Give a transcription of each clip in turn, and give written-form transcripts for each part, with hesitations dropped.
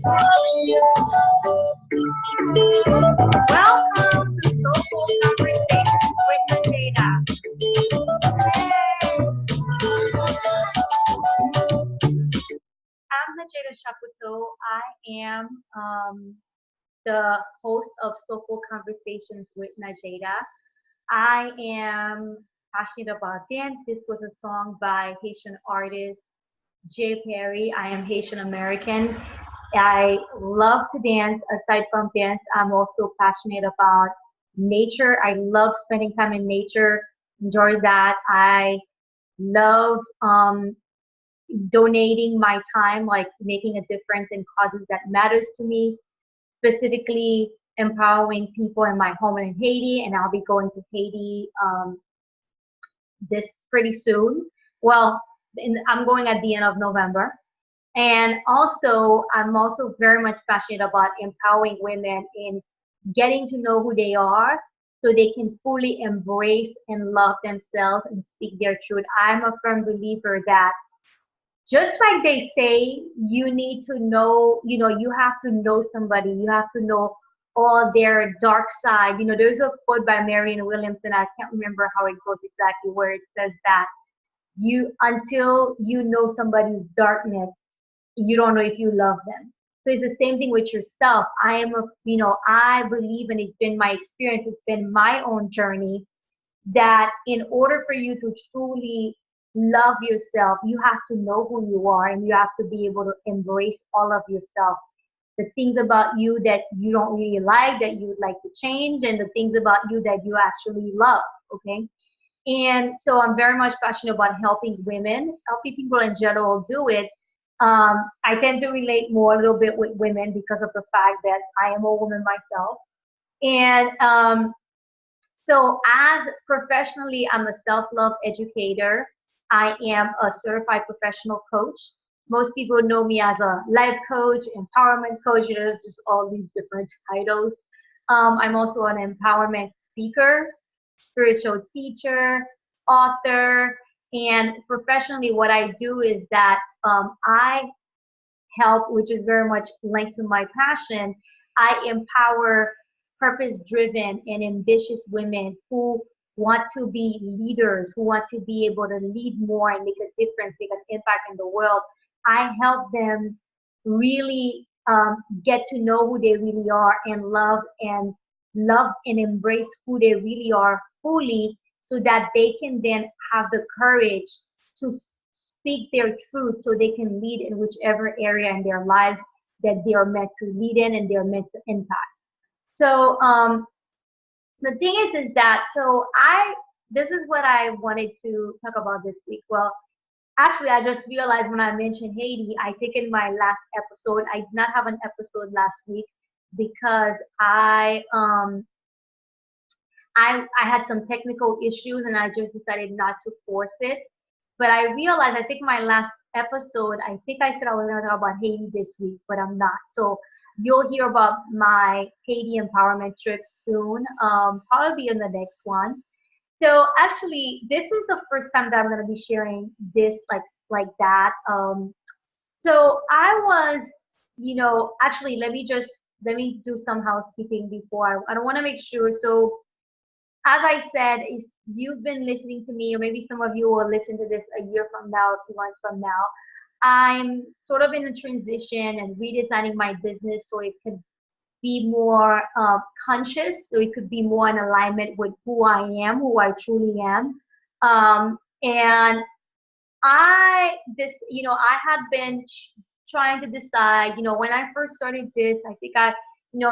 Welcome to Soulful Conversations with Nadjejda. I'm Nadjejda Chapoteau. I am the host of Soulful Conversations with Nadjejda. I am passionate about dance. This was a song by Haitian artist J. Perry. I am Haitian American. I love to dance. Aside from dance, I'm also passionate about nature. I love spending time in nature. Enjoy that. I love donating my time, like making a difference in causes that matters to me, specifically empowering people in my home in Haiti. And I'll be going to Haiti this pretty soon. Well, I'm going at the end of November. And also, I'm also very much passionate about empowering women in getting to know who they are so they can fully embrace and love themselves and speak their truth. I'm a firm believer that just like they say, you need to know, you have to know somebody, you have to know all their dark side. There's a quote by Marianne Williamson, I can't remember how it goes exactly, where it says that until you know somebody's darkness, you don't know if you love them. So it's the same thing with yourself. I believe, and it's been my experience, it's been my own journey, that in order for you to truly love yourself, you have to know who you are and you have to be able to embrace all of yourself. The things about you that you don't really like, that you would like to change, and the things about you that you actually love, okay? And so I'm very much passionate about helping women, helping people in general do it. I tend to relate more a little bit with women because of the fact that I am a woman myself. And so as professionally, I'm a self-love educator. I am a certified professional coach. Most people know me as a life coach, empowerment coach. There's just all these different titles. I'm also an empowerment speaker, spiritual teacher, author, and professionally, what I do is that I help, which is very much linked to my passion. I empower purpose-driven and ambitious women who want to be leaders, who want to be able to lead more and make a difference, make an impact in the world. I help them really get to know who they really are and love and embrace who they really are fully, so that they can then have the courage to speak their truth so they can lead in whichever area in their lives that they are meant to lead in and they're meant to impact. So the thing is that this is what I wanted to talk about this week. Well, actually, I just realized when I mentioned Haiti, I think in my last episode, I did not have an episode last week because I had some technical issues and I just decided not to force it. But I realized, I think my last episode, I think I said I was going to talk about Haiti this week, but I'm not. So you'll hear about my Haiti empowerment trip soon, probably in the next one. So actually, this is the first time that I'm going to be sharing this like that. So I was, actually, let me do some housekeeping before I don't want to make sure. So as I said, if you've been listening to me, or maybe some of you will listen to this a year from now, 2 months from now, I'm sort of in a transition and redesigning my business so it could be more conscious, so it could be more in alignment with who I am, who I truly am. And I had been trying to decide, when I first started this, I think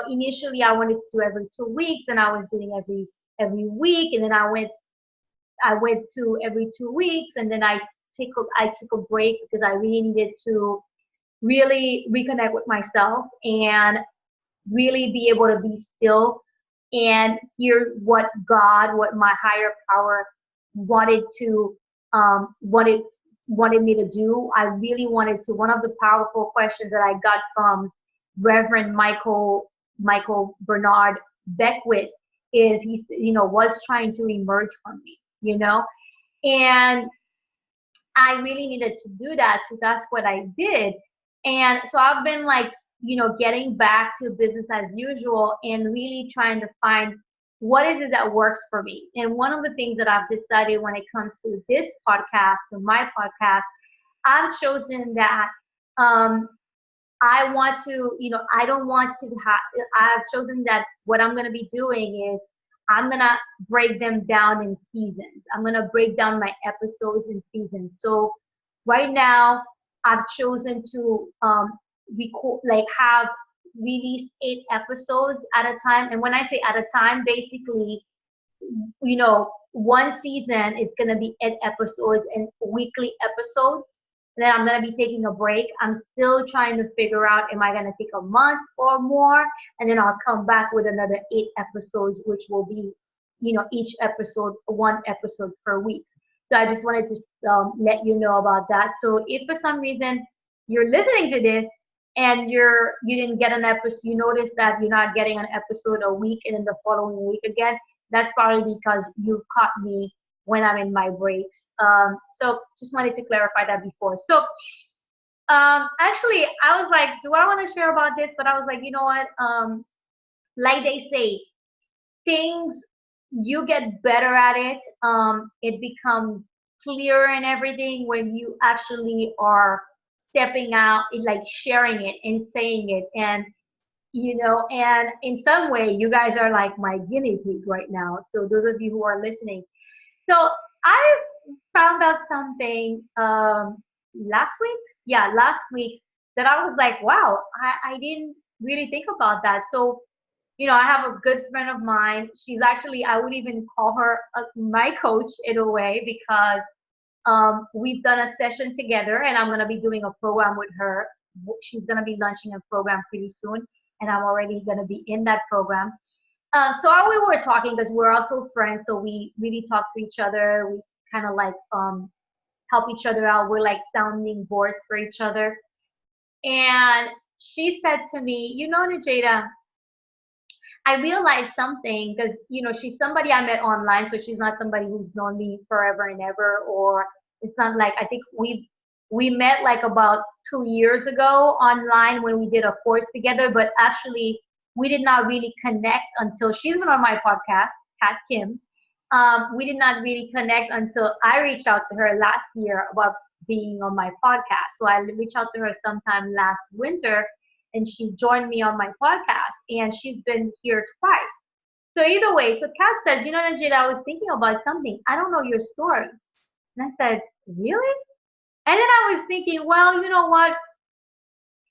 initially I wanted to do every 2 weeks, and I was doing every week, and then I went to every 2 weeks, and then I took a break because I really needed to really reconnect with myself and really be able to be still and hear what God, what my higher power wanted to wanted wanted me to do. I really wanted to. One of the powerful questions that I got from Reverend Michael Bernard Beckwith is what's trying to emerge from me, and I really needed to do that. So that's what I did. And so I've been like, getting back to business as usual and really trying to find what is it that works for me. And one of the things that I've decided when it comes to this podcast, to my podcast, I've chosen that um, I want to, I don't want to have, I've chosen that what I'm going to be doing is I'm going to break them down in seasons. I'm going to break down my episodes in seasons. So right now, I've chosen to record, like have release 8 episodes at a time. And when I say at a time, basically, one season is going to be 8 episodes and weekly episodes. Then I'm going to be taking a break. I'm still trying to figure out, am I going to take a month or more? And then I'll come back with another 8 episodes, which will be, each episode, 1 episode per week. So I just wanted to let you know about that. So if for some reason you're listening to this and you didn't get an episode, you notice that you're not getting an episode a week and then the following week again, that's probably because you caught me when I'm in my breaks. So just wanted to clarify that before. So actually, I was like, do I want to share about this? But I was like, you know what? Like they say, things, you get better at it. It becomes clearer and everything when you actually are stepping out, like sharing it and saying it. And in some way, you guys are like my guinea pig right now. So those of you who are listening, so I found out something last week. Yeah, last week that I was like, wow, I didn't really think about that. So, I have a good friend of mine. She's actually, I would even call her my coach in a way because we've done a session together and I'm going to be doing a program with her. She's going to be launching a program pretty soon and I'm already going to be in that program. So we were talking because we're also friends, so we really talk to each other. We kind of like help each other out. We're like sounding boards for each other. And she said to me, Nadjejda, I realized something because she's somebody I met online, so she's not somebody who's known me forever and ever, or it's not like I think we met like about 2 years ago online when we did a course together, but actually we did not really connect until she's been on my podcast, Kat Kim. We did not really connect until I reached out to her last year about being on my podcast. So I reached out to her sometime last winter and she joined me on my podcast and she's been here twice. So either way, so Kat says, Nadjejda, I was thinking about something. I don't know your story. And I said, really? And then I was thinking, well, you know what?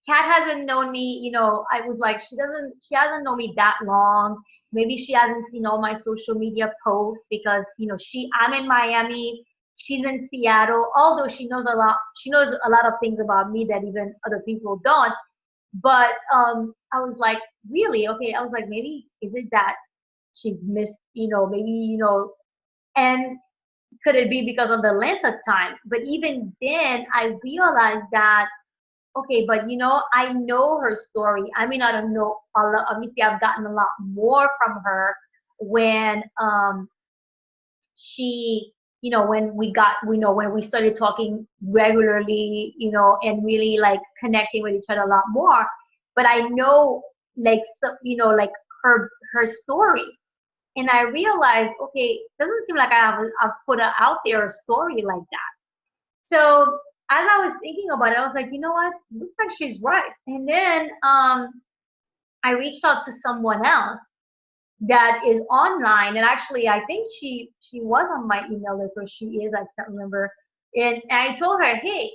Kat hasn't known me, I was like, she hasn't known me that long. Maybe she hasn't seen all my social media posts because, I'm in Miami, she's in Seattle, although she knows a lot of things about me that even other people don't. But I was like, really? Okay. I was like, maybe is it that she's missed, maybe, and could it be because of the length of time? But even then, I realized that, okay, but I know her story. I mean, I don't know a lot. Obviously, I've gotten a lot more from her when she, when we started talking regularly, and really like connecting with each other a lot more. But I know, like, so, like her story. And I realized, okay, it doesn't seem like I've put out there a story like that. So as I was thinking about it, I was like, you know what? Looks like she's right. And then I reached out to someone else that is online, and actually, I think she was on my email list, or she is. I can't remember. And I told her, hey,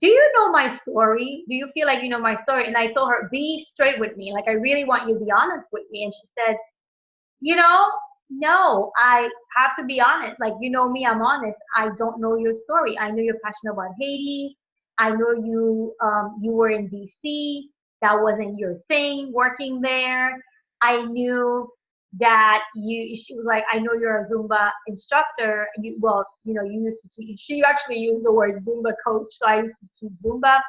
do you know my story? Do you feel like you know my story? And I told her, be straight with me. Like, I really want you to be honest with me. And she said, no, I have to be honest. Like, me, I'm honest. I don't know your story. I know you're passionate about Haiti. I know you were in DC. That wasn't your thing working there. I knew that she was like, I know you're a Zumba instructor. You used to teach, she actually used the word Zumba coach. So I used to teach Zumba.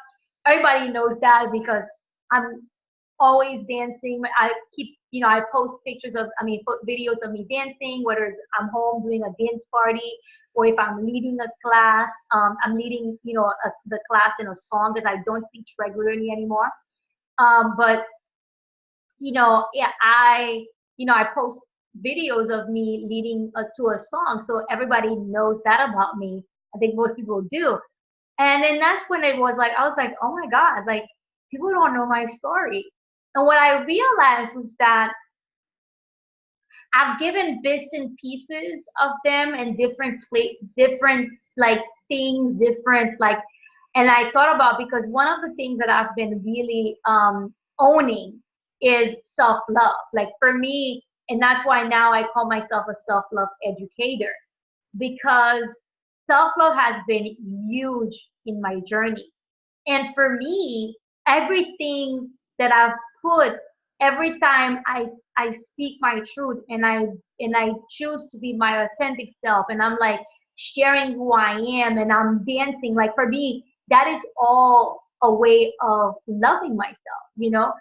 Everybody knows that because I'm always dancing. I post videos of me dancing, whether I'm home doing a dance party or if I'm leading a class. I'm leading, the class in a song that I don't teach regularly anymore. But yeah, I post videos of me leading to a song, so everybody knows that about me. I think most people do. And then that's when it was like, I was like, oh my God, like people don't know my story. And what I realized was that I've given bits and pieces of them and different like things, different like, and I thought about because one of the things that I've been really owning is self-love. Like for me, and that's why now I call myself a self-love educator because self-love has been huge in my journey. And for me, everything that I've put, every time I speak my truth and I choose to be my authentic self and I'm like sharing who I am and I'm dancing, like for me, that is all a way of loving myself.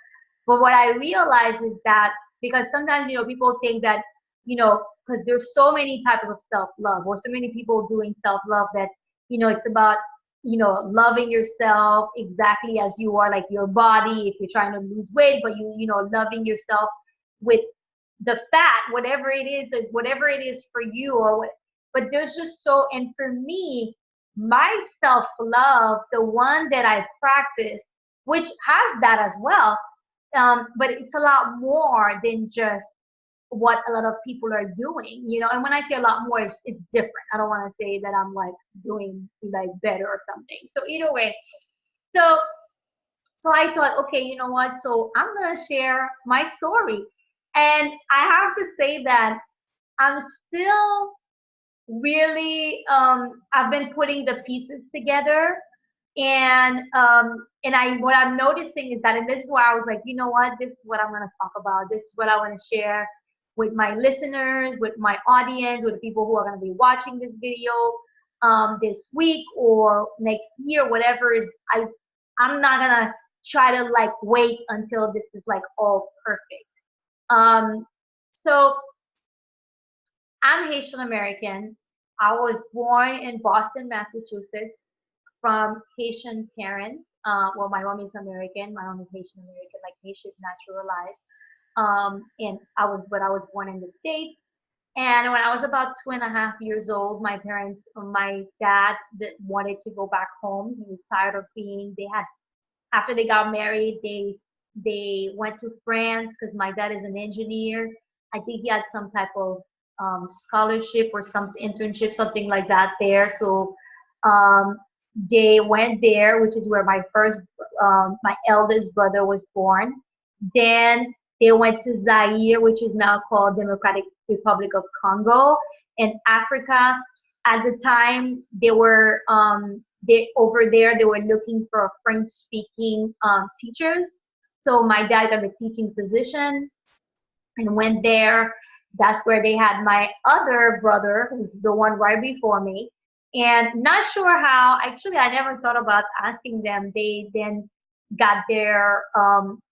But what I realize is that because sometimes, people think that, because there's so many types of self-love or so many people doing self-love that, it's about loving yourself exactly as you are, like your body, if you're trying to lose weight, but loving yourself with the fat, whatever it is for you, but there's just and for me, my self-love, the one that I practice, which has that as well, but it's a lot more than just what a lot of people are doing. And when I say a lot more, it's different. I don't want to say that I'm like doing like better or something. So either way, so so I thought, okay, you know what? So I'm gonna share my story, and I have to say that I'm still really I've been putting the pieces together, and I what I'm noticing is that, and this is why I was like, you know what, this is what I'm going to talk about, this is what I want to share with my listeners, with my audience, with the people who are going to be watching this video this week or next year, whatever. I'm not going to try to like wait until this is like all perfect. So I'm Haitian American. I was born in Boston, Massachusetts, from Haitian parents. Well, my mom is American. My mom is Haitian American, like Haitian naturalized. But I was born in the States. And when I was about 2.5 years old, my dad wanted to go back home. He was tired of after they got married, they went to France because my dad is an engineer. I think he had some type of scholarship or some internship, something like that there. So um, they went there, which is where my eldest brother was born. Then they went to Zaire, which is now called Democratic Republic of Congo in Africa. At the time, they over there. They were looking for French-speaking teachers. So my dad got a teaching position and went there. That's where they had my other brother, who's the one right before me. And not sure how, actually, I never thought about asking them. They then got their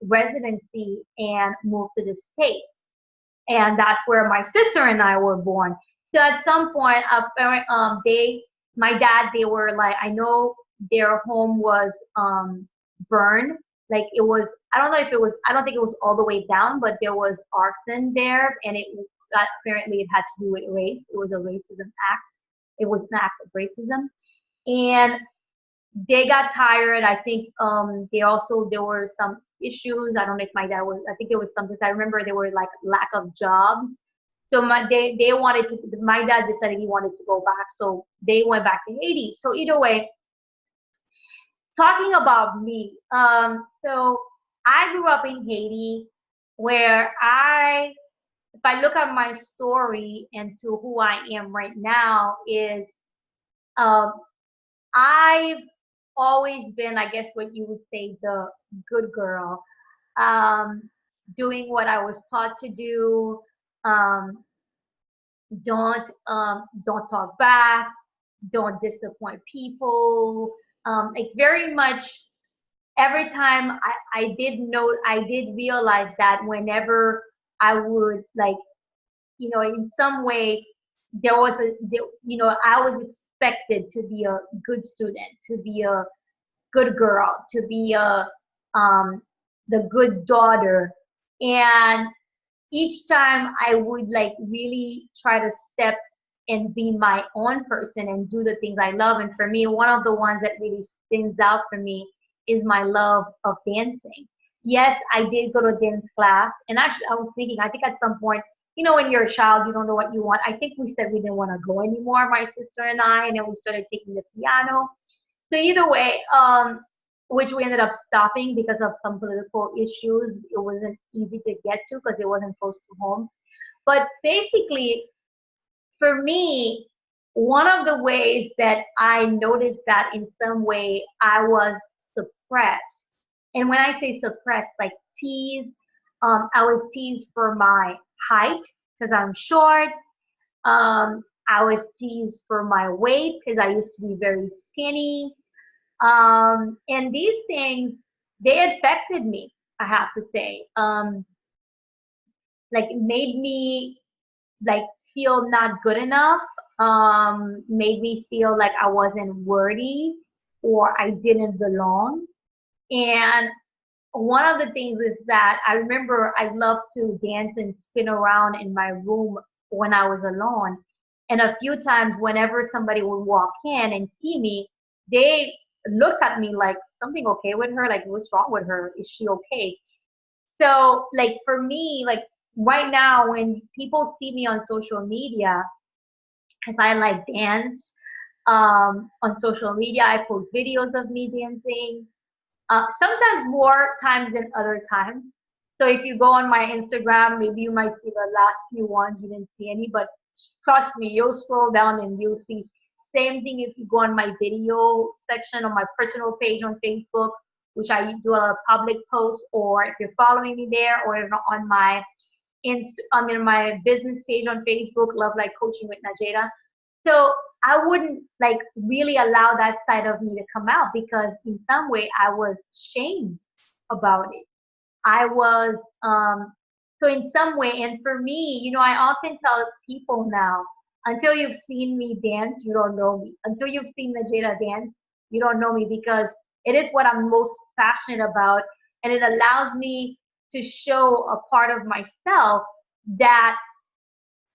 residency and moved to the States. And that's where my sister and I were born. So at some point, my dad, they were like, I know their home was burned. Like it was, I don't know if it was, I don't think it was all the way down, but there was arson there, and apparently it had to do with race. It was a racism act. It was an act of racism, and they got tired. I think there were some issues. I don't know if my dad was. I think it was something. I remember there were like lack of jobs. So they wanted to. My dad decided he wanted to go back, so they went back to Haiti. So either way, talking about me. So I grew up in Haiti, where if I look at my story and to who I am right now, is um, I've always been, I guess, what you would say, the good girl, um, doing what I was taught to do. Um, don't talk back. Don't disappoint people. Like very much every time I did realize that whenever I would like, in some way I was expected to be a good student, to be a good girl, to be a um, the good daughter. And each time I would like really try to step and be my own person and do the things I love. And for me, one of the ones that really stands out for me is my love of dancing. Yes, I did go to dance class. And actually, I was thinking, I think at some point, when you're a child, you don't know what you want. I think we said we didn't want to go anymore, my sister and I, and then we started taking the piano. So either way, which we ended up stopping because of some political issues. It wasn't easy to get to because it wasn't close to home. But basically, for me, one of the ways that I noticed that in some way I was suppressed, and when I say suppressed, like teased, I was teased for my height because I'm short. I was teased for my weight because I used to be very skinny. And these things, they affected me, I have to say. Like it made me like feel not good enough, made me feel like I wasn't worthy or I didn't belong. And one of the things is that I remember I loved to dance and spin around in my room when I was alone. And a few times, whenever somebody would walk in and see me, they looked at me like, something okay with her? Like, what's wrong with her? Is she okay? So, like, for me, like, right now, when people see me on social media, because I like dance, on social media, I post videos of me dancing, sometimes more times than other times. So if you go on my Instagram, maybe you might see the last few ones, you didn't see any, but trust me, you'll scroll down and you'll see. Same thing if you go on my video section on my personal page on Facebook, which I do a public post, or if you're following me there, or if not on my my business page on Facebook, Love Like Coaching with Nadjejda. So I wouldn't like really allow that side of me to come out because in some way I was shamed about it. I was so in some way, and for me, I often tell people now, until you've seen me dance, you don't know me. Until you've seen Nadjejda dance, you don't know me because it is what I'm most passionate about, and it allows me to show a part of myself that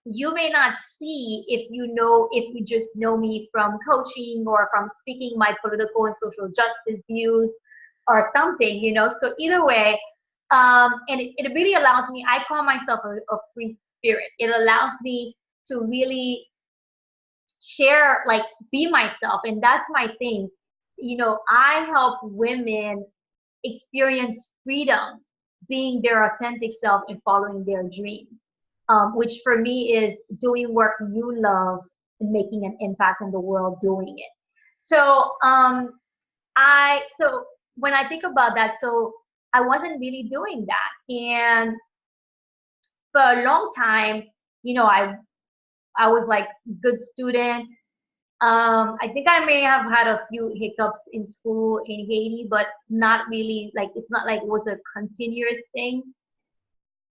you may not see if you just know me from coaching or from speaking my political and social justice views or something. So either way, and it really allows me, I call myself a free spirit. It allows me to really share, like, be myself. And that's my thing. I help women experience freedom, being their authentic self and following their dreams, which for me is doing work you love and making an impact in the world doing it. So, so when I think about that, so I wasn't really doing that, and for a long time, I was like good student. I think I may have had a few hiccups in school in Haiti, but not really, like, it's not like it was a continuous thing.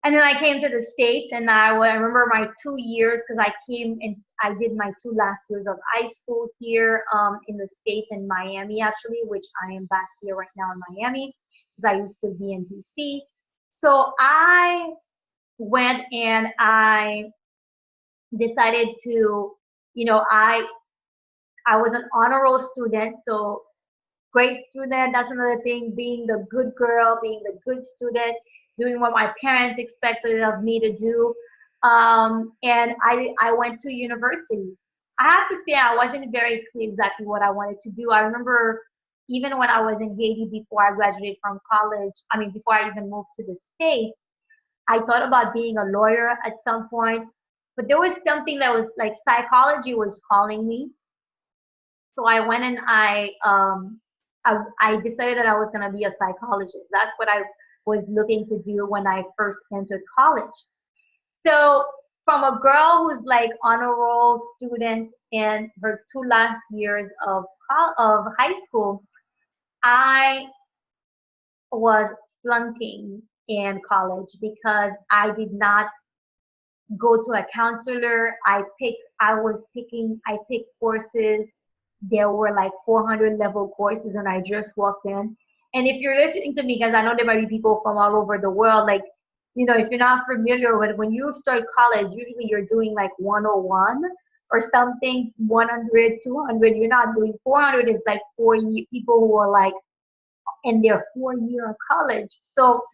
And then I came to the States, and I remember my 2 years because I came and I did my two last years of high school here, in the States, in Miami actually, which I am back here right now in Miami because I used to be in DC. So I went and I decided to, I was an honor roll student, so great student. That's another thing, being the good girl, being the good student, doing what my parents expected of me to do. And I went to university. I have to say I wasn't very clear exactly what I wanted to do. I remember even when I was in Haiti before I graduated from college, I mean, before I even moved to the States, I thought about being a lawyer at some point, but there was something that was like psychology was calling me. So I went and I decided that I was going to be a psychologist. That's what I was looking to do when I first entered college. So from a girl who's like honor roll student in her two last years of high school, I was flunking in college because I did not go to a counselor. I picked courses. There were like 400 level courses and I just walked in. And if you're listening to me, because I know there might be people from all over the world, like, if you're not familiar with when you start college, usually you're doing like 101 or something, 100, 200. You're not doing 400 is like people who are like in their 4 year of college. So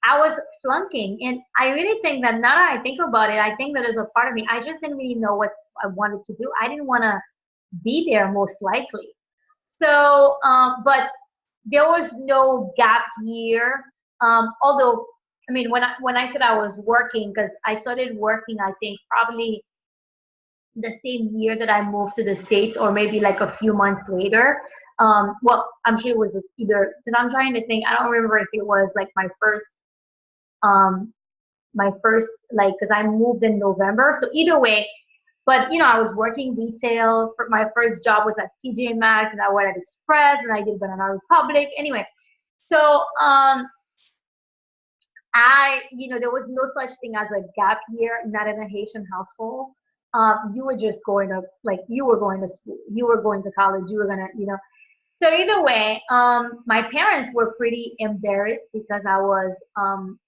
I was flunking. And I really think that now that I think about it, I think that as a part of me, I just didn't really know what I wanted to do. I didn't want to be there most likely. So, but there was no gap year. Although, I mean, when I said I was working, because I started working, I think probably the same year that I moved to the States, or maybe like a few months later. Well, I'm sure it was either, because I'm trying to think, I don't remember if it was like um, like, because I moved in November. So either way, but I was working retail. My first job was at TJ Maxx, and I worked at Express, and I did Banana Republic. Anyway, so there was no such thing as a gap year, not in a Haitian household. You were just going to, like, you were going to school, you were going to college, you were gonna. So either way, my parents were pretty embarrassed because I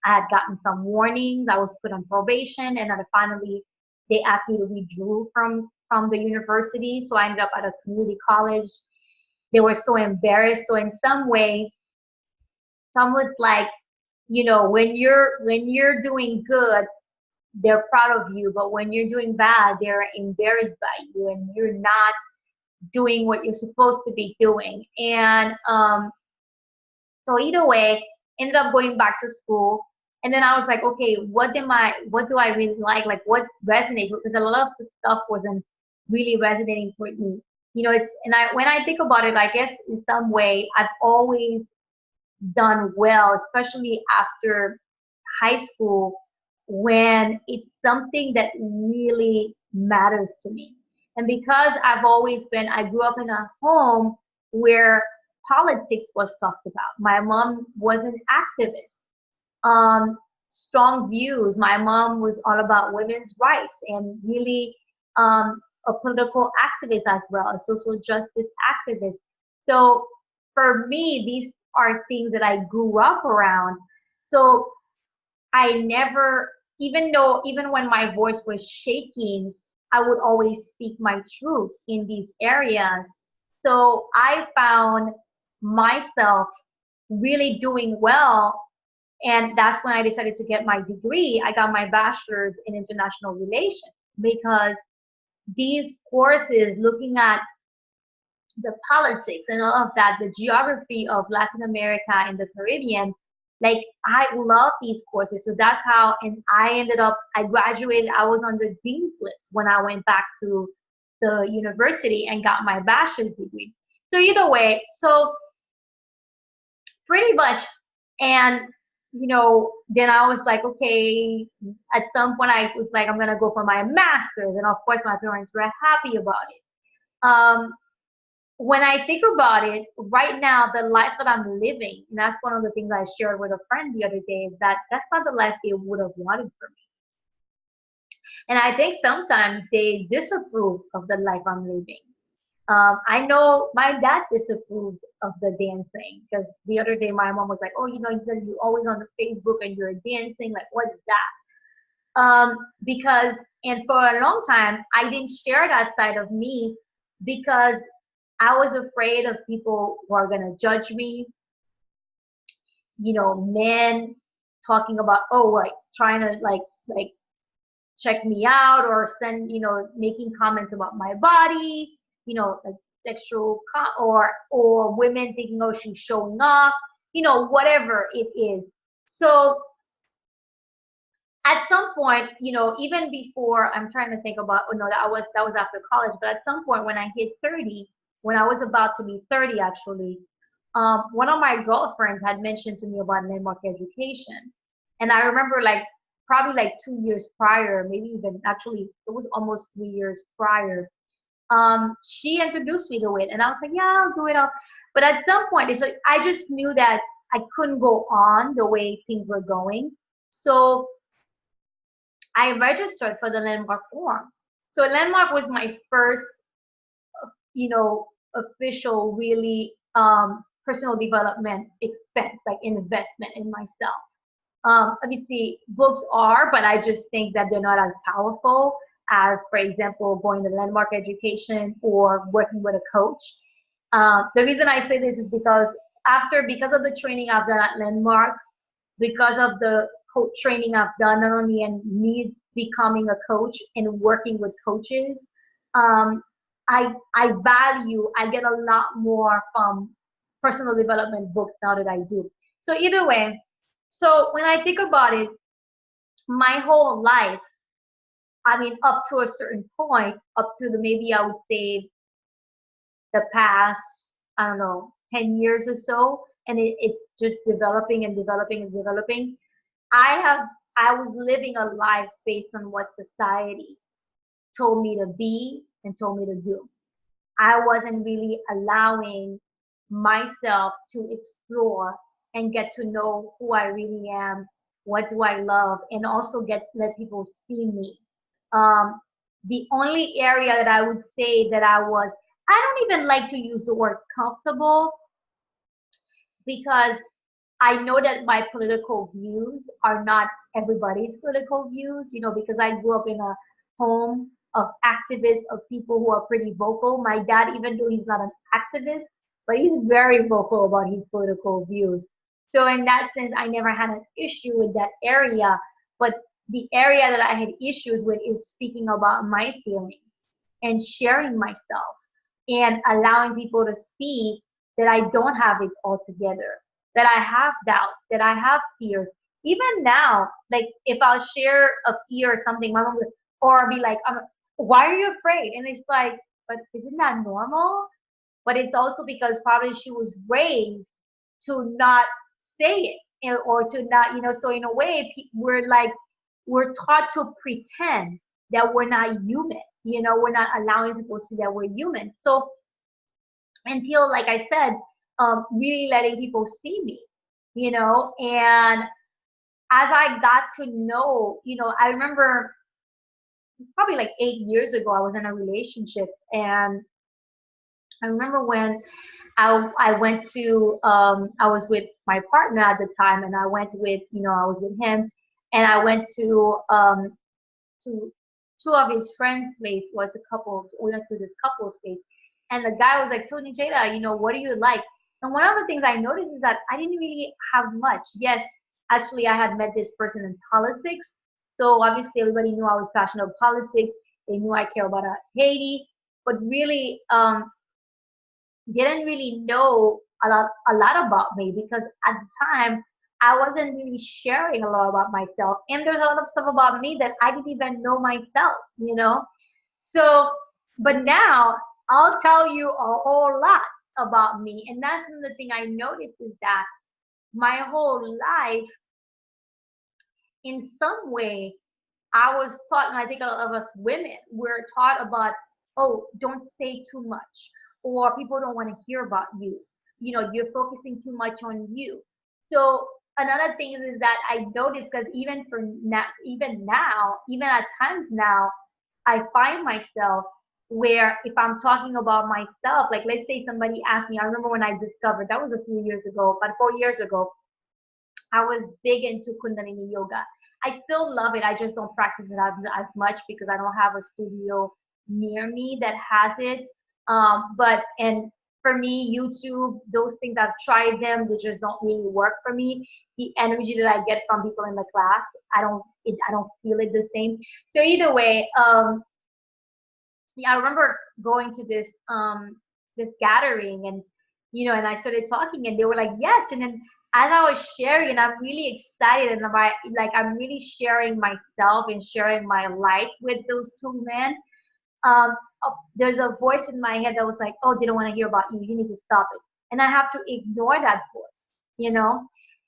had gotten some warnings. I was put on probation, and then finally they asked me to withdraw from the university. So I ended up at a community college. They were so embarrassed. So in some way, some was like, when you're doing good, they're proud of you, but when you're doing bad, they're embarrassed by you, and you're not doing what you're supposed to be doing. And so either way, ended up going back to school. And then I was like, okay, what do I really like what resonates? Because a lot of the stuff wasn't really resonating with me. When I think about it, I guess in some way I've always done well, especially after high school, when it's something that really matters to me. And because I grew up in a home where politics was talked about. My mom was an activist, um, strong views. My mom was all about women's rights and really a political activist as well, a social justice activist. So for me, these are things that I grew up around. So I never, even when my voice was shaking, I would always speak my truth in these areas. So I found myself really doing well. And that's when I decided to get my degree. I got my bachelor's in international relations because these courses looking at the politics and all of that, the geography of Latin America and the Caribbean, like I love these courses. So that's how, and I graduated, I was on the dean's list when I went back to the university and got my bachelor's degree. So either way, so pretty much, and then I was like, okay, at some point I was like, I'm gonna go for my master's, and of course my parents were happy about it. When I think about it, right now, the life that I'm living, and that's one of the things I shared with a friend the other day, is that that's not the life they would have wanted for me. And I think sometimes they disapprove of the life I'm living. I know my dad disapproves of the dancing because the other day my mom was like, oh, he says you're always on the Facebook and you're dancing. Like, what is that? Because, and for a long time, I didn't share that side of me because I was afraid of people who are going to judge me, men talking about, oh, like trying to like check me out or send, making comments about my body, like sexual or women thinking, oh, she's showing off, whatever it is. So at some point, even before, I'm trying to think about, oh no, that was after college, but at some point when I hit 30, when I was about to be 30 actually, one of my girlfriends had mentioned to me about landmark education. And I remember probably 2 years prior, maybe even actually it was almost 3 years prior, she introduced me to it. And I was like, yeah, I'll do it. But at some point, it's like, I just knew that I couldn't go on the way things were going. So I registered for the Landmark Forum. So Landmark was my first, official, really personal development expense, like investment in myself. Obviously, books are, but I just think that they're not as powerful as, for example, going to landmark education or working with a coach. The reason I say this is because of the training I've done at Landmark, because of the coach training I've done, not only in me becoming a coach and working with coaches, um, I get a lot more from personal development books now that I do. So either way, so when I think about it, my whole life, I mean, up to a certain point, up to the maybe I would say the past, I don't know, 10 years or so, and it's just developing and developing and developing. I have, I was living a life based on what society told me to be and told me to do. I wasn't really allowing myself to explore and get to know who I really am, what do I love, and also let people see me. Um, the only area that I would say that I don't even like to use the word comfortable because I know that my political views are not everybody's political views, because I grew up in a home of activists, of people who are pretty vocal. My dad, even though he's not an activist, but he's very vocal about his political views. So in that sense, I never had an issue with that area. But the area that I had issues with is speaking about my feelings and sharing myself and allowing people to see that I don't have it all together, that I have doubts, that I have fears. Even now, like if I'll share a fear or something, my mom would, or be like, why are you afraid? And it's like, but isn't that normal? But it's also because probably she was raised to not say it or to not, so in a way, we're taught to pretend that we're not human. We're not allowing people to see that we're human. So until, like I said, really letting people see me, and as I got to know, I remember it's probably like 8 years ago, I was in a relationship, and I remember when I went to, I was with my partner at the time, and I went with, I was with him, and I went to two of his friends' place, was a couple, we went to this couple's place, and the guy was like, so Nadjejda, what do you like? And one of the things I noticed is that I didn't really have much. Yes, actually, I had met this person in politics, so obviously everybody knew I was passionate about politics. They knew I care about Haiti, but really, didn't really know a lot about me because at the time I wasn't really sharing a lot about myself. And there's a lot of stuff about me that I didn't even know myself. So, but now I'll tell you a whole lot about me. And that's another thing I noticed is that my whole life, in some way, I was taught, and I think a lot of us women, we're taught about, oh, don't say too much, or people don't want to hear about you. You're focusing too much on you. So another thing is that I noticed, because even now, even at times now, I find myself where if I'm talking about myself, like let's say somebody asked me, I remember when I discovered, that was a few years ago, about 4 years ago, I was big into Kundalini yoga. I still love it. I just don't practice it as much because I don't have a studio near me that has it. And for me, YouTube, those things, I've tried them. They just don't really work for me. The energy that I get from people in the class, I don't feel it the same. So either way, yeah, I remember going to this gathering, and and I started talking, and they were like, yes. And then as I was sharing, and I'm really excited, and I'm really sharing myself and sharing my life with those two men. There's a voice in my head that was like, oh, they don't want to hear about you. You need to stop it. And I have to ignore that voice.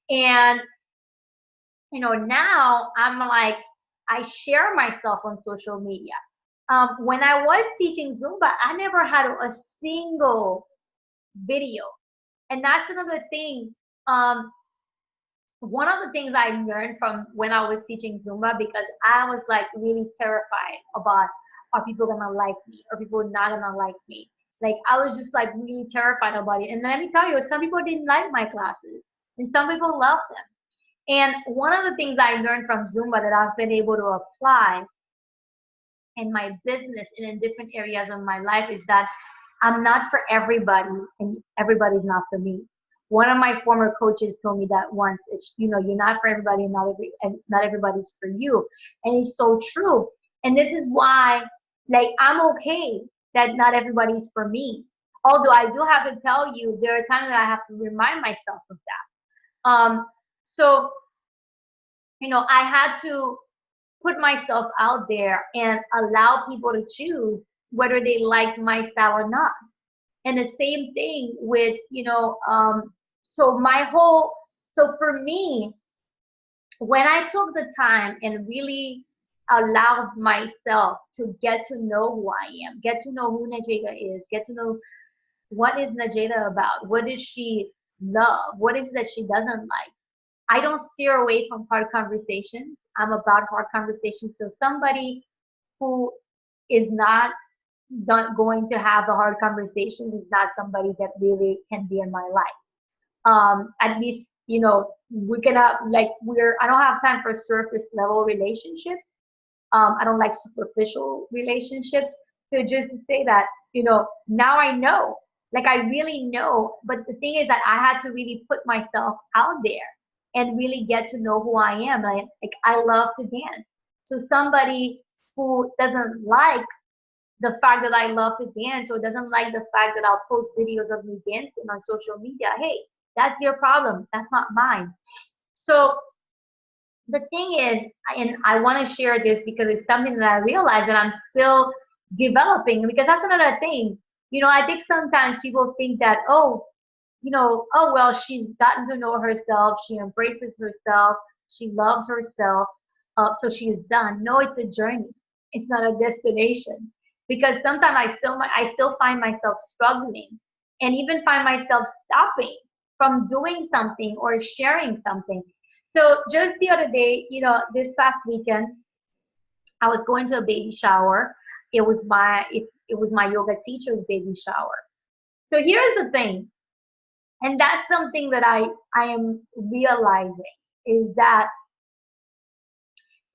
And now I'm like, I share myself on social media. When I was teaching Zumba, I never had a single video. And that's another thing. One of the things I learned from when I was teaching Zumba, because I was like really terrified about, are people gonna like me? Are people not gonna like me? Like I was just like really terrified about it. And let me tell you, some people didn't like my classes and some people loved them. And one of the things I learned from Zumba that I've been able to apply in my business and in different areas of my life is that I'm not for everybody and everybody's not for me. One of my former coaches told me that once, it's, you know, you're not for everybody and not everybody's for you. And it's so true. And this is why, like, I'm okay that not everybody's for me. Although I do have to tell you, there are times that I have to remind myself of that. So, you know, I had to put myself out there and allow people to choose whether they like my style or not. And the same thing with, you know, so my whole, so for me, when I took the time and really allowed myself to get to know who I am, get to know who Nadjejda is, get to know what is Nadjejda about, what does she love, what is it that she doesn't like. I don't steer away from hard conversations. I'm about hard conversations. So somebody who is not going to have the hard conversations is not somebody that really can be in my life. At least, you know, we cannot, like, I don't have time for surface level relationships. I don't like superficial relationships. So just to say that, you know, now I know, like I really know, but the thing is that I had to really put myself out there and really get to know who I am. Like I love to dance. So somebody who doesn't like the fact that I love to dance or doesn't like the fact that I'll post videos of me dancing on social media, hey, that's their problem. That's not mine. So the thing is, and I want to share this because it's something that I realize that I'm still developing because that's another thing. You know, I think sometimes people think that, oh, you know, oh, well, she's gotten to know herself. She embraces herself. She loves herself. So she is done. No, it's a journey. It's not a destination because sometimes I still find myself struggling and even find myself stopping from doing something or sharing something. So just the other day, you know, this past weekend, I was going to a baby shower. It was my yoga teacher's baby shower. So here's the thing, and that's something that I am realizing is that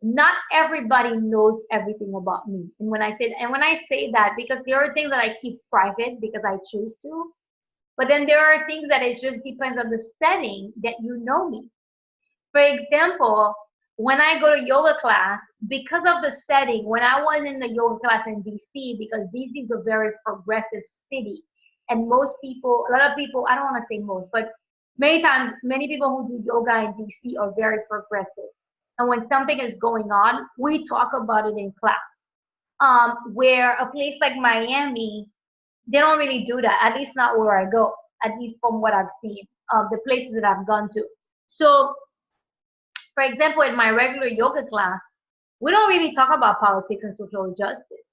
not everybody knows everything about me. And when I say that, because there are things that I keep private because I choose to, but then there are things that it just depends on the setting that you know me. For example, when I go to yoga class, because of the setting, when I was in the yoga class in DC, because DC is a very progressive city, and most people, a lot of people, I don't want to say most, but many times, many people who do yoga in DC are very progressive. And when something is going on, we talk about it in class. Where a place like Miami, they don't really do that, at least not where I go, at least from what I've seen, the places that I've gone to. So for example, in my regular yoga class, we don't really talk about politics and social justice.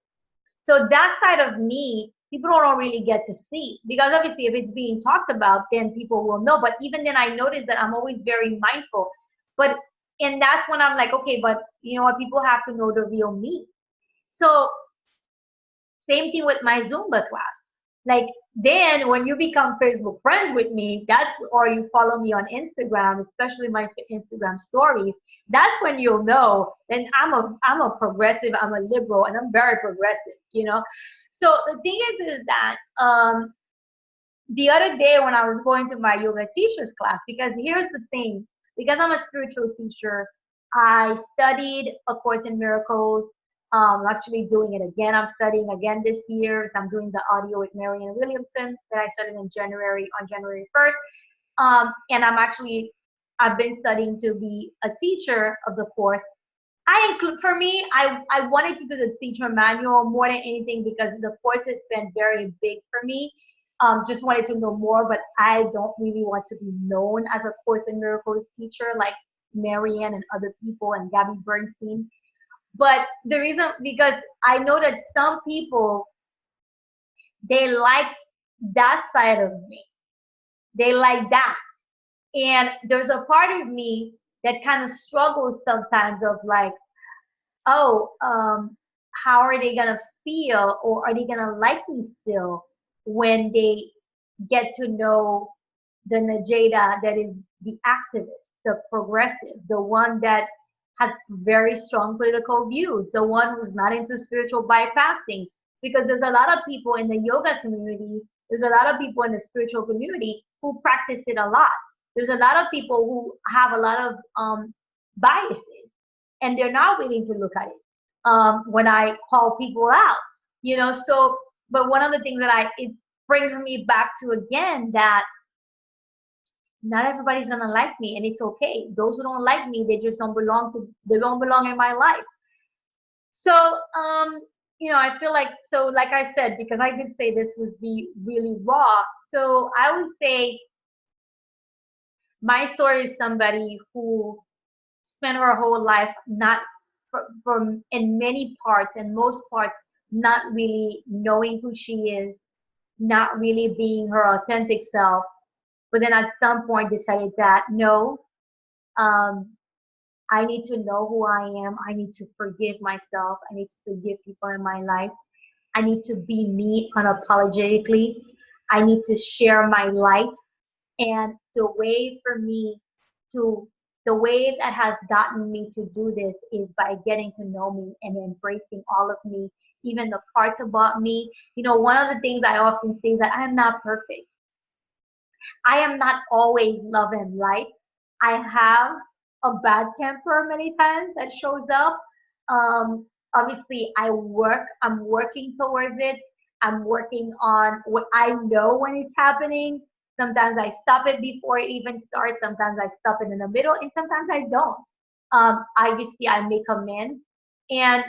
So that side of me, people don't really get to see because obviously if it's being talked about, then people will know. But even then I notice that I'm always very mindful. But and that's when I'm like, okay, but you know what, people have to know the real me. So same thing with my Zumba class. Like then when you become Facebook friends with me, that's or you follow me on Instagram, especially my Instagram stories, that's when you'll know then I'm a progressive, I'm a liberal, and I'm very progressive, you know. So the thing is that the other day when I was going to my yoga teacher's class, because here's the thing, because I'm a spiritual teacher, I studied A Course in Miracles. I'm actually doing it again. I'm studying again this year. I'm doing the audio with Marianne Williamson that I started in January, on January 1st. And I've been studying to be a teacher of the course. For me, I wanted to do the teacher manual more than anything because the course has been very big for me. Just wanted to know more, but I don't really want to be known as a Course in Miracles teacher like Marianne and other people and Gabby Bernstein. But the reason, because I know that some people, they like that side of me. They like that. And there's a part of me that kind of struggles sometimes of like, oh, how are they gonna feel, or are they gonna like me still when they get to know the Nadjejda that is the activist, the progressive, the one that has very strong political views, the one who's not into spiritual bypassing. Because there's a lot of people in the yoga community, there's a lot of people in the spiritual community who practice it a lot. There's a lot of people who have a lot of biases, and they're not willing to look at it when I call people out, So, but one of the things that it brings me back to again that not everybody's gonna like me, and it's okay. Those who don't like me, they don't belong in my life. So, I feel like, so like I said, because I did say this was be really raw. So I would say my story is somebody who spent her whole life not from in many parts and most parts not really knowing who she is, not really being her authentic self, but then at some point decided that no, um, I need to know who I am. I need to forgive myself. I need to forgive people in my life. I need to be me unapologetically. I need to share my light. And to, the way that has gotten me to do this is by getting to know me and embracing all of me, even the parts about me. One of the things I often say is that I'm not perfect. I am not always love and light. I have a bad temper many times that shows up. Obviously, I'm working towards it. I'm working on what I know when it's happening. Sometimes I stop it before it even starts. Sometimes I stop it in the middle, and sometimes I don't. Obviously, I make amends. And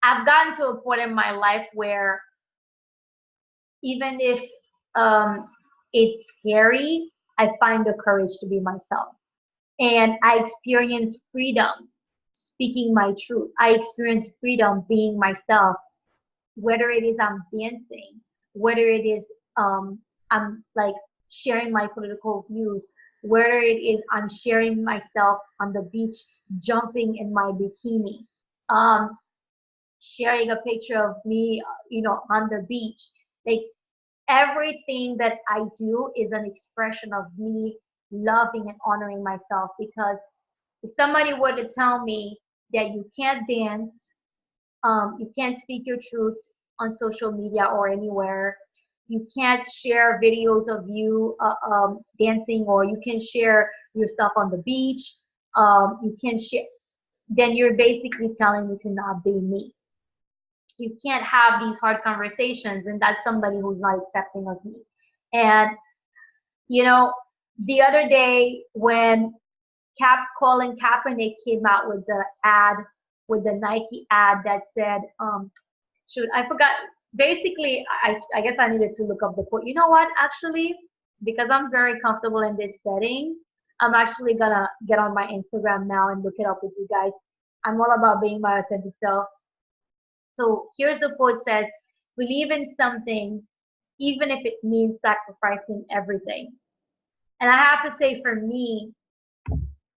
I've gotten to a point in my life where even if um, it's scary, I find the courage to be myself. And I experience freedom speaking my truth. I experience freedom being myself, whether it is I'm dancing, whether it is I'm like sharing my political views, whether it is I'm sharing myself on the beach, jumping in my bikini, um, sharing a picture of me, on the beach. Like everything that I do is an expression of me loving and honoring myself. Because if somebody were to tell me that you can't dance, you can't speak your truth on social media or anywhere, you can't share videos of you dancing, or you can share yourself on the beach, you can share, then you're basically telling me to not be me. You can't have these hard conversations, and that's somebody who's not accepting of me. And you know, the other day when Colin Kaepernick came out with the ad, with the Nike ad that said, shoot, I forgot. Basically, I guess I needed to look up the quote. You know what? Actually, because I'm very comfortable in this setting, I'm actually gonna get on my Instagram now and look it up with you guys. I'm all about being my authentic self. So here's the quote: says, "Believe in something, even if it means sacrificing everything." And I have to say, for me,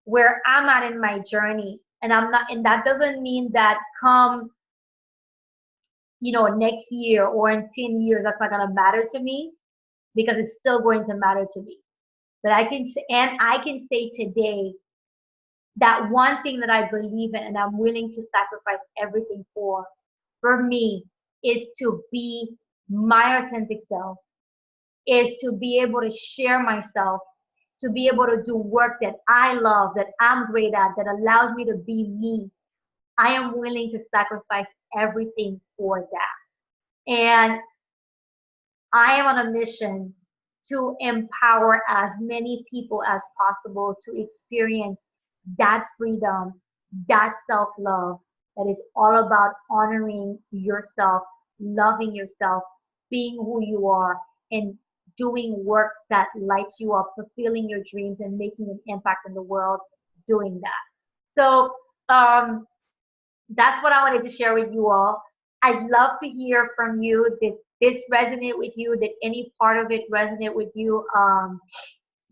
where I'm at in my journey, and I'm not, and that doesn't mean that come, next year or in 10 years, that's not gonna matter to me, because it's still going to matter to me. But I can say today that one thing that I believe in and I'm willing to sacrifice everything for me, is to be my authentic self, is to be able to share myself, to be able to do work that I love, that I'm great at, that allows me to be me. I am willing to sacrifice everything for that. And I am on a mission to empower as many people as possible to experience that freedom, that self-love that is all about honoring yourself, loving yourself, being who you are, and doing work that lights you up, fulfilling your dreams and making an impact in the world doing that. So that's what I wanted to share with you all. I'd love to hear from you. Did this resonate with you? Did any part of it resonate with you?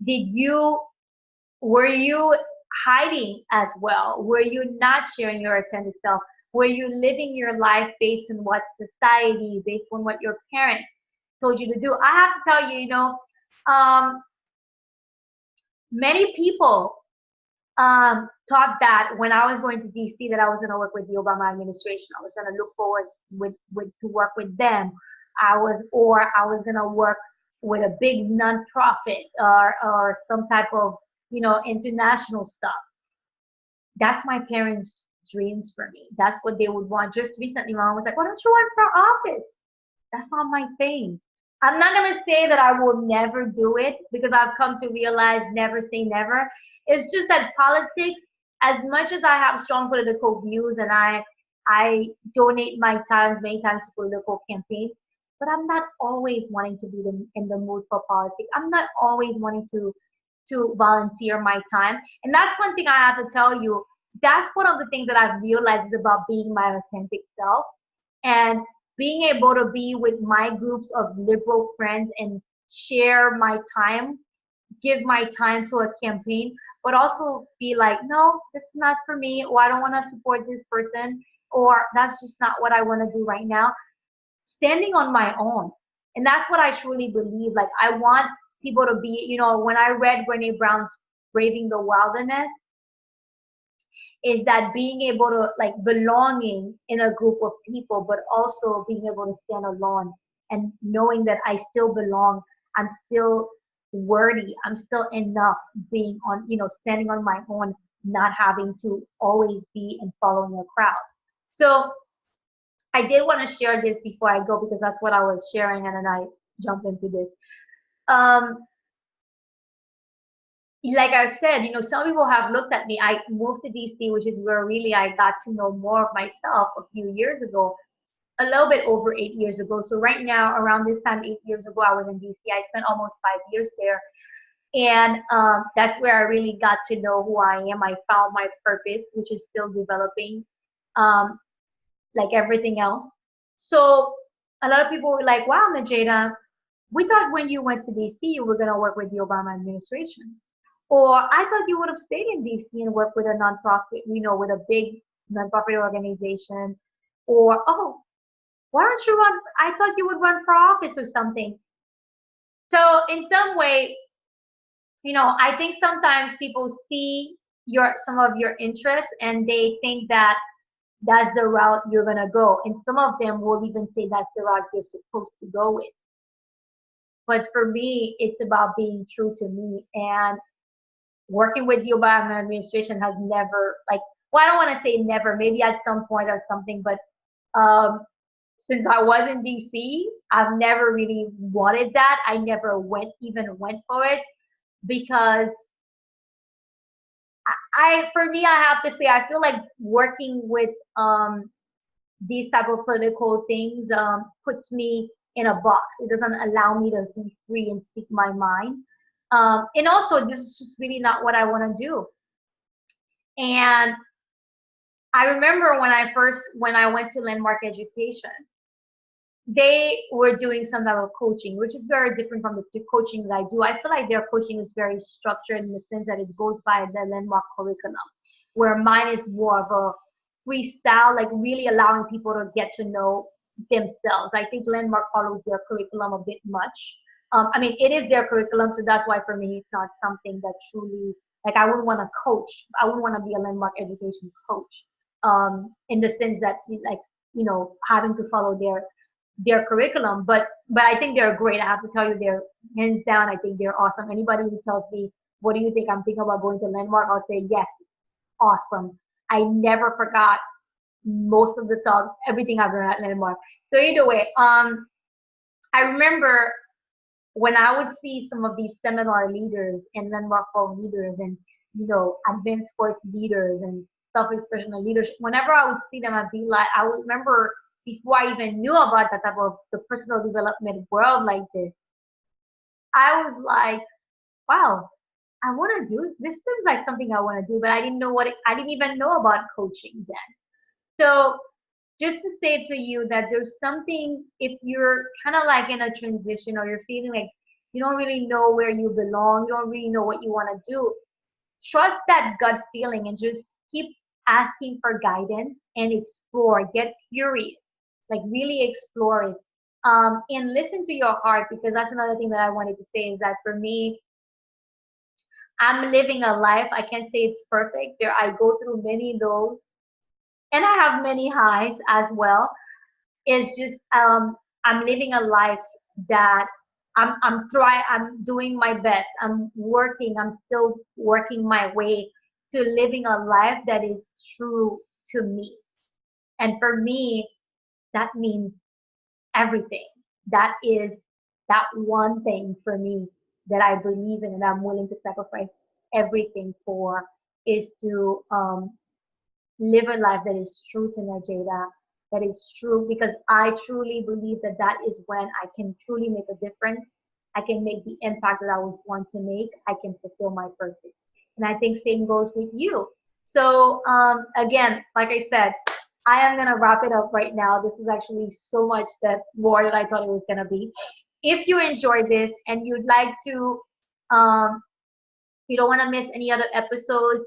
Did you Were you hiding as well? Were you not sharing your authentic self? where you're living your life based on what society, based on what your parents told you to do. I have to tell you, um, many people thought that when I was going to DC that I was going to work with the Obama administration. I was going to look forward to work with them. I was going to work with a big nonprofit or some type of, international stuff. That's my parents' dreams for me. That's what they would want. Just recently, mom was like, why don't you run for office? That's not my thing. I'm not going to say that I will never do it because I've come to realize never say never. It's just that politics, as much as I have strong political views and I donate my times many times to political campaigns, but I'm not always wanting to be in the mood for politics. I'm not always wanting to volunteer my time. And that's one thing I have to tell you. That's one of the things that I've realized is about being my authentic self and being able to be with my groups of liberal friends and share my time, give my time to a campaign, but also be like, no, this is not for me, or I don't want to support this person, or that's just not what I want to do right now. Standing on my own. And that's what I truly believe. Like, I want people to be, when I read Brene Brown's Braving the Wilderness, is that being able to like belonging in a group of people, but also being able to stand alone and knowing that I still belong, I'm still worthy, I'm still enough being on, standing on my own, not having to always be and following a crowd. So I did want to share this before I go because that's what I was sharing and then I jump into this. Um, like I said, some people have looked at me. I moved to DC, which is where really I got to know more of myself a few years ago, a little bit over 8 years ago. So right now, around this time, 8 years ago, I was in DC. I spent almost 5 years there. And that's where I really got to know who I am. I found my purpose, which is still developing, um, like everything else. So a lot of people were like, wow, Nadjejda, we thought when you went to DC, you were going to work with the Obama administration. Or I thought you would have stayed in DC and worked with a nonprofit, with a big nonprofit organization. Or, oh, why don't you run? I thought you would run for office or something. So in some way, I think sometimes people see some of your interests and they think that that's the route you're gonna go. And some of them will even say that's the route you're supposed to go with. But for me, it's about being true to me. And working with the Obama administration has never, like, well, I don't want to say never, maybe at some point or something, but um, since I was in DC, I've never really wanted that. I never even went for it because for me, I have to say, I feel like working with these type of political things puts me in a box. It doesn't allow me to be free and speak my mind. And also, this is just really not what I want to do. And I remember when I went to Landmark Education, they were doing some type of coaching, which is very different from the coaching that I do. I feel like their coaching is very structured in the sense that it goes by the Landmark curriculum, where mine is more of a freestyle, like really allowing people to get to know themselves. I think Landmark follows their curriculum a bit much. I mean, it is their curriculum, so that's why for me it's not something that truly, like, I wouldn't want to coach. I wouldn't want to be a Landmark education coach, in the sense that, like, having to follow their curriculum. But I think they're great. I have to tell you, they're hands down. I think they're awesome. Anybody who tells me, "What do you think? I'm thinking about going to Landmark," I'll say yes, awesome. I never forgot most of the stuff, everything I've learned at Landmark. So either way, I remember when I would see some of these seminar leaders and Landmark Forum leaders and, advanced course leaders and self-expression leadership, whenever I would see them, I'd be like, I would remember before I even knew about that type of the personal development world like this, I was like, wow, I want to do this. Seems like something I want to do, but I didn't know I didn't even know about coaching then. So just to say to you that there's something, if you're kind of like in a transition or you're feeling like you don't really know where you belong, you don't really know what you want to do, trust that gut feeling and just keep asking for guidance and explore, get curious, like really explore it. And listen to your heart, because that's another thing that I wanted to say is that for me, I'm living a life. I can't say it's perfect. There, I go through many lows and I have many highs as well. It's just I'm living a life that I'm doing my best. I'm working. I'm still working my way to living a life that is true to me. And for me, that means everything. That is that one thing for me that I believe in and I'm willing to sacrifice everything for is to live a life that is true to Nadjejda, that is true because I truly believe that that is when I can truly make a difference. I can make the impact that I was born to make. I can fulfill my purpose. And I think same goes with you. So again, like I said, I am gonna wrap it up right now. This is actually so much that more than I thought it was gonna be. If you enjoyed this and you'd like to um, you don't want to miss any other episodes,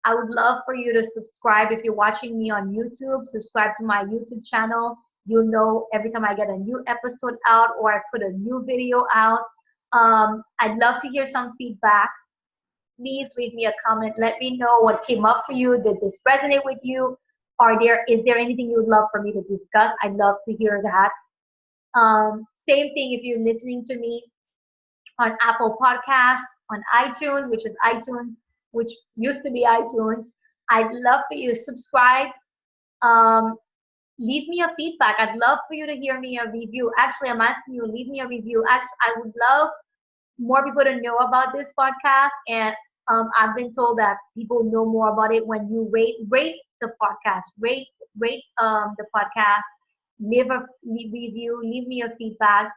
I would love for you to subscribe. If you're watching me on YouTube, subscribe to my YouTube channel. You'll know every time I get a new episode out or I put a new video out. I'd love to hear some feedback. Please leave me a comment. Let me know what came up for you. Did this resonate with you? Is there anything you would love for me to discuss? I'd love to hear that. Same thing if you're listening to me on Apple Podcasts, on iTunes, which used to be iTunes. I'd love for you to subscribe. Um, Leave me a feedback. I'd love for you to hear me a review. Actually, I'm asking you, leave me a review. Actually, I would love more people to know about this podcast. And I've been told that people know more about it when you rate the podcast, rate the podcast, leave a review, leave me a feedback.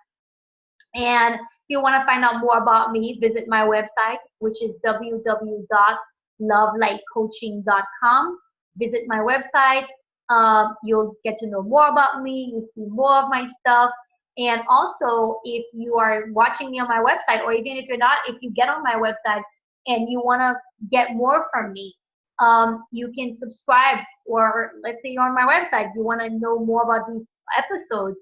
And if you want to find out more about me, visit my website, which is www.lovelightcoaching.com. Visit my website. You'll get to know more about me. You see more of my stuff. And also, if you are watching me on my website, or even if you're not, if you get on my website and you want to get more from me, you can subscribe. Or let's say you're on my website, you want to know more about these episodes,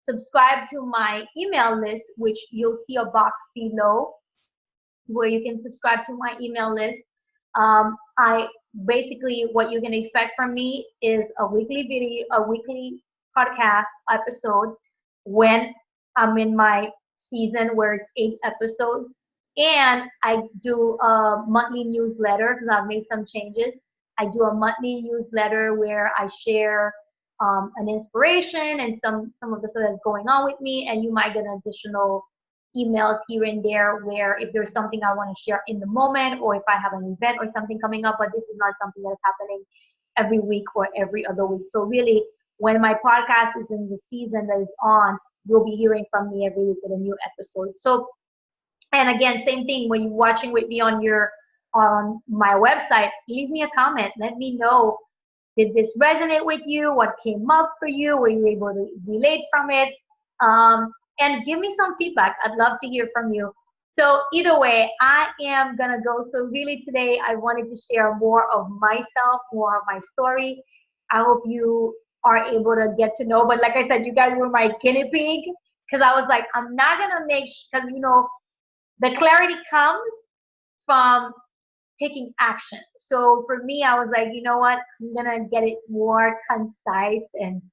subscribe to my email list, which you'll see a box below where you can subscribe to my email list. I basically what you can expect from me is a weekly video, a weekly podcast episode when I'm in my season where it's 8 episodes, and I do a monthly newsletter because I've made some changes. I do a monthly newsletter where I share an inspiration and some of the stuff that's going on with me, and you might get additional emails here and there where if there's something I want to share in the moment or if I have an event or something coming up, but this is not something that's happening every week or every other week. So really, when my podcast is in the season that is on, you'll be hearing from me every week with a new episode. So, and again, same thing when you're watching with me on my website, leave me a comment. Let me know, did this resonate with you? What came up for you? Were you able to relate from it? And give me some feedback. I'd love to hear from you. So either way, I am going to go. So really today, I wanted to share more of myself, more of my story. I hope you are able to get to know. But like I said, you guys were my guinea pig because I was like, I'm not going to make, because, the clarity comes from taking action. So for me, I was like, you know what? I'm going to get it more concise and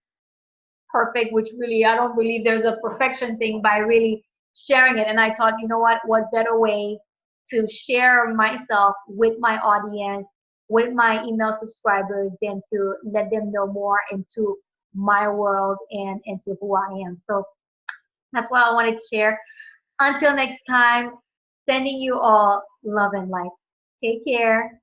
perfect, which really, I don't believe there's a perfection thing by really sharing it. And I thought, you know what better way to share myself with my audience, with my email subscribers than to let them know more into my world and into who I am. So that's what I wanted to share. Until next time, sending you all love and light. Take care.